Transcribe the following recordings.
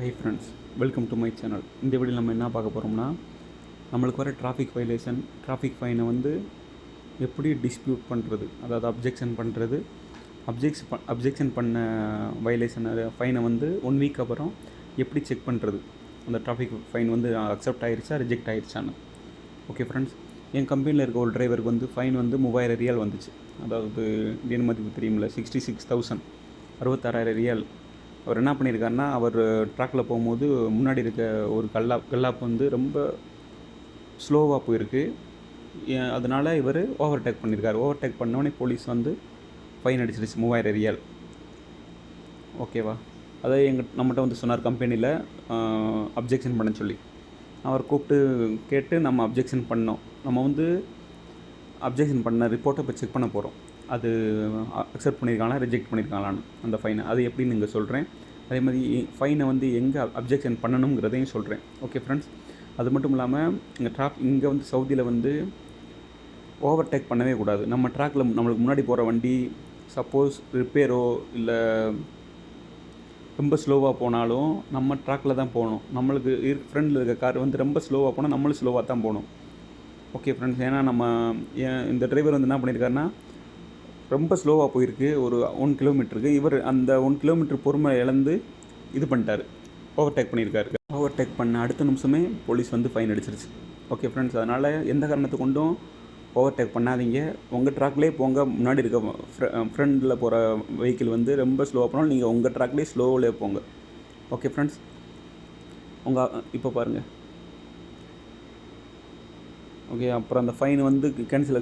Hi friends, welcome to my channel. இந்த வீடியோவில் நம்ம என்ன பார்க்க போகிறோம்னா, நம்மளுக்கு வர டிராஃபிக் ஃபைனை வந்து எப்படி டிஸ்பியூட் பண்ணுறது, அதாவது அப்ஜெக்ஷன் பண்ணுறது. அப்ஜெக்ஷன் பண்ண வயலேஷன் ஃபைனை வந்து 1 வீக் அப்புறம் எப்படி செக் பண்ணுறது, அந்த டிராஃபிக் ஃபைன் வந்து அக்செப்ட் ஆகிருச்சா ரிஜெக்ட் ஆகிருச்சான்னு. ஓகே ஃப்ரெண்ட்ஸ், என் கம்பெனியில் இருக்க ஒரு டிரைவருக்கு வந்து ஃபைன் வந்து 3000 ரியால் வந்துச்சு. அதாவது இந்தியன் மதிப்பு தெரியுமில்ல, 66,000, 66,000 ரியால். அவர் என்ன பண்ணியிருக்காருன்னா, அவர் ட்ராக்கில் போகும்போது முன்னாடி இருக்க ஒரு கல்லாப் வந்து ரொம்ப ஸ்லோவாக போயிருக்கு. அதனால் இவர் ஓவர்டேக் பண்ணியிருக்காரு. ஓவர்டேக் பண்ணோடனே போலீஸ் வந்து ஃபைன் அடிச்சிருச்சு 3000 ரியால். ஓகேவா? அதை நம்மகிட்ட வந்து சொன்னார் கம்பெனியில் அப்ஜெக்ஷன் பண்ண சொல்லி. அவர் கூப்பிட்டு கேட்டு நம்ம அப்ஜெக்ஷன் பண்ணோம். நம்ம வந்து அப்ஜெக்ஷன் பண்ண ரிப்போர்ட்டை இப்போ செக் பண்ண போகிறோம். அது அக்செப்ட் பண்ணியிருக்காங்களா ரிஜெக்ட் பண்ணியிருக்காங்களான்னு அந்த ஃபைனை. அது எப்படின்னு நீங்கள் சொல்கிறேன். அதே மாதிரி ஃபைனை வந்து எங்கே அப்ஜெக்ஷன் பண்ணணுங்கிறதையும் சொல்கிறேன். ஓகே ஃப்ரெண்ட்ஸ், அது மட்டும் இல்லாமல் இங்கே வந்து சவுதியில் வந்து ஓவர்டேக் பண்ணவே கூடாது. நம்ம ட்ராக்கில் நம்மளுக்கு முன்னாடி போகிற வண்டி சப்போஸ் ரிப்பேரோ இல்லை ரொம்ப ஸ்லோவாக போனாலும் நம்ம ட்ராக்கில் தான் போகணும். நம்மளுக்கு ஃப்ரெண்டில் இருக்க கார் வந்து ரொம்ப ஸ்லோவாக போனால் நம்மளும் ஸ்லோவாக தான் போகணும். ஓகே ஃப்ரெண்ட்ஸ், ஏன்னா இந்த டிரைவர் வந்து என்ன பண்ணியிருக்காருன்னா, ரொம்ப ஸ்லோவாக போயிருக்கு ஒரு 1 கிலோமீட்டருக்கு. இவர் அந்த 1 கிலோமீட்டர் பொறுமை இழந்து இது பண்ணிட்டார், ஓவர்டேக் பண்ணியிருக்காரு. ஓவர்டேக் பண்ண அடுத்த நிமிஷமே போலீஸ் வந்து ஃபைன் அடிச்சிருச்சு. ஓகே ஃப்ரெண்ட்ஸ், அதனால் எந்த காரணத்தை கொண்டும் ஓவர்டேக் பண்ணாதீங்க. உங்கள் ட்ராக்லேயே போங்க. முன்னாடி இருக்க ஃப்ரெண்டில் போகிற வெஹிக்கிள் வந்து ரொம்ப ஸ்லோவாக போனாலும் நீங்கள் உங்கள் ட்ராக்லேயே ஸ்லோவிலே போங்க. ஓகே ஃப்ரெண்ட்ஸ், இப்போ பாருங்கள். ஓகே, அப்புறம் அந்த ஃபைன் வந்து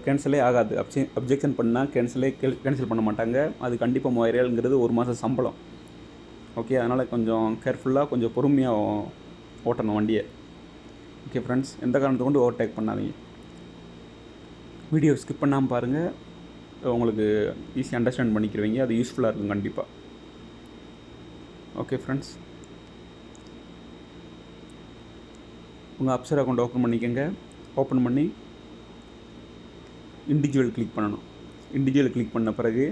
கேன்சலே ஆகாது. அப்ஜெக்ஷன் பண்ணால் கேன்சல் பண்ண மாட்டாங்க. அது கண்டிப்பாக 3000 ரியால்ங்கிறது ஒரு மாதம் சம்பளம். ஓகே, அதனால் கொஞ்சம் கேர்ஃபுல்லாக கொஞ்சம் பொறுமையாக ஓட்டணும் வண்டியை. ஓகே ஃப்ரெண்ட்ஸ், எந்த காரணத்தை கொண்டு ஓவர்டேக் பண்ணாதீங்க. வீடியோ ஸ்கிப் பண்ணாமல் பாருங்கள், உங்களுக்கு ஈஸியாக அண்டர்ஸ்டாண்ட் பண்ணிக்கிறவங்க. அது யூஸ்ஃபுல்லாக இருக்கும் கண்டிப்பாக. ஓகே ஃப்ரெண்ட்ஸ், உங்கள் அப்சர் அக்கௌண்ட் ஓப்பன் பண்ணிக்கோங்க. ஓப்பன் பண்ணி இண்டிவிஜுவல் கிளிக் பண்ணணும். இண்டிவிஜுவல் கிளிக் பண்ண பிறகு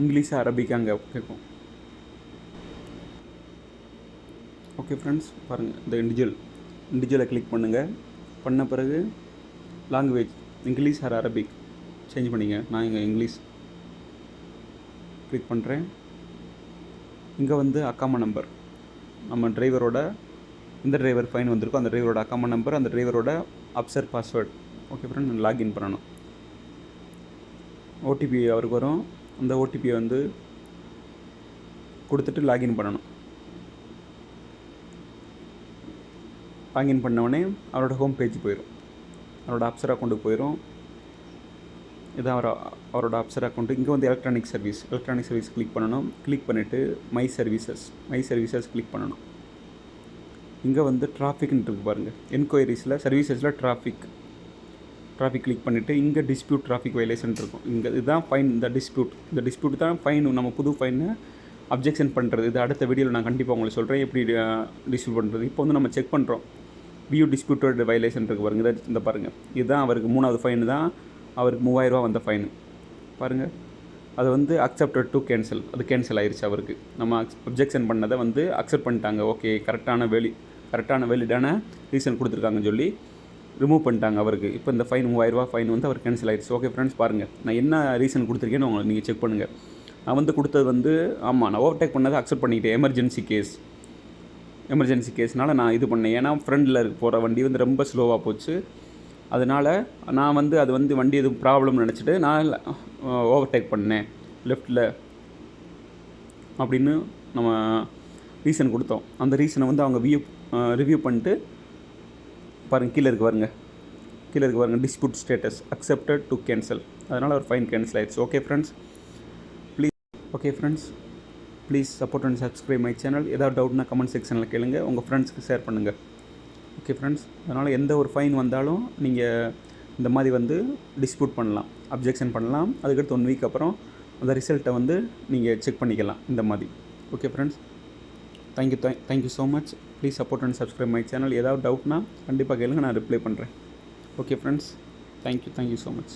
இங்கிலீஷ் அரபிக் அங்கே கேட்கும். ஓகே ஃப்ரெண்ட்ஸ், பாருங்கள், இந்த இண்டிவிஜுவலை கிளிக் பண்ணுங்கள். பண்ண பிறகு language English or Arabic change பண்ணிங்க. நான் இங்கே இங்கிலீஷ் கிளிக் பண்ணுறேன். இங்கே வந்து அக்காமா நம்பர், நம்ம டிரைவரோட இந்த டிரைவர் ஃபைன் வந்திருக்கும் அந்த டிரைவரோட அக்காமா நம்பர், அந்த டிரைவரோட அப்சர் பாஸ்வேர்டு. ஓகே ஃப்ரெண்ட், நான் லாகின் பண்ணணும். ஓடிபி அவருக்கு வரும். அந்த ஓடிபியை வந்து கொடுத்துட்டு லாகின் பண்ணணும். லாகின் பண்ணவுடனே அவரோட ஹோம் பேஜ் போயிடும், அவரோட அப்சர் அக்கௌண்ட்டுக்கு போயிடும். இதான் அவரோட அப்சர் அக்கௌண்ட்டு. இங்கே வந்து எலக்ட்ரானிக் சர்வீஸ் கிளிக் பண்ணணும். கிளிக் பண்ணிவிட்டு மை சர்வீசஸ் கிளிக் பண்ணணும். இங்கே வந்து டிராஃபிக்னு இருக்குது பாருங்கள். என்கொயரிஸில் சர்வீசஸில் டிராஃபிக் கிளிக் பண்ணிவிட்டு இங்கே டிஸ்பியூட் டிராஃபிக் வயலேஷன் இருக்கும். இங்கே இதுதான் ஃபைன். இந்த டிஸ்பியூட் தான் ஃபைன். நம்ம புது ஃபைனை அப்ஜெக்ஷன் பண்ணுறது. இது அடுத்த வீடியோவில் நான் கண்டிப்பாக உங்களுக்கு சொல்கிறேன் எப்படி டிஸ்பியூட் பண்ணுறது. இப்போ வந்து நம்ம செக் பண்ணுறோம். வியூ டிஸ்பியூட்டட் வயலேஷன் இருக்குது பாருங்கள். இந்த பாருங்கள், இதுதான் அவருக்கு 3வது ஃபைனு தான். அவருக்கு 3000 ரூபா வந்த ஃபைனு பாருங்கள். அது வந்து அக்செப்டட் டு கேன்சல், அது கேன்சல் ஆயிடுச்சு. அவருக்கு நம்ம அப்ஜெக்ஷன் பண்ணதை வந்து அக்செப்ட் பண்ணிட்டாங்க. ஓகே, கரெக்டான வேலிடான ரீசன் கொடுத்துருக்காங்கன்னு சொல்லி ரிமூவ் பண்ணிட்டாங்க அவருக்கு. இப்போ இந்த ஃபைன் 3000 ரூபா ஃபைன் வந்து அவர் கேன்சல் ஆயிடுச்சு. ஓகே ஃப்ரெண்ட்ஸ், பாருங்கள், நான் என்ன ரீசன் கொடுத்துருக்கேன்னு உங்களுக்கு நீங்கள் செக் பண்ணுங்கள். நான் வந்து கொடுத்தது வந்து நான் ஓவர்டேக் பண்ணதை அக்செப்ட் பண்ணிக்கிட்டேன். எமர்ஜென்சி கேஸ்னால் நான் இது பண்ணேன். ஏன்னா ஃப்ரெண்டில் போகிற வண்டி வந்து ரொம்ப ஸ்லோவாக போச்சு. அதனால் நான் வந்து அது வந்து வண்டி எதுவும் ப்ராப்ளம்னு நினச்சிட்டு நான் ஓவர்டேக் பண்ணேன் லெஃப்ட்டில் அப்படின்னு நம்ம ரீசன் கொடுத்தோம். அந்த ரீசனை வந்து அவங்க ரிவ்யூ பண்ணிட்டு பாருங்கள், கீழே இருக்கு பாருங்கள் dispute status accepted to cancel. அதனால் ஒரு ஃபைன் கேன்சல் ஆயிடுச்சு. Okay friends, please support and subscribe my channel. ஏதாவது டவுட்னா கமெண்ட் செக்ஷனில் கேளுங்க, உங்கள் ஃப்ரெண்ட்ஸ்க்கு ஷேர் பண்ணுங்கள். ஓகே ஃப்ரெண்ட்ஸ், அதனால் எந்த ஒரு ஃபைன் வந்தாலும் நீங்கள் இந்த மாதிரி வந்து டிஸ்பியூட் பண்ணலாம், அப்ஜெக்ஷன் பண்ணலாம். அதுக்கடுத்து 1 வீக் அப்புறம் அந்த ரிசல்ட்டை வந்து நீங்கள் செக் பண்ணிக்கலாம் இந்த மாதிரி. Okay friends, thank you so much. Please support and subscribe my channel. ஏதாவது டவுட்னா கண்டிப்பாக கேளுங்க, நான் ரிப்ளை பண்ணுறேன். Okay friends, thank you so much.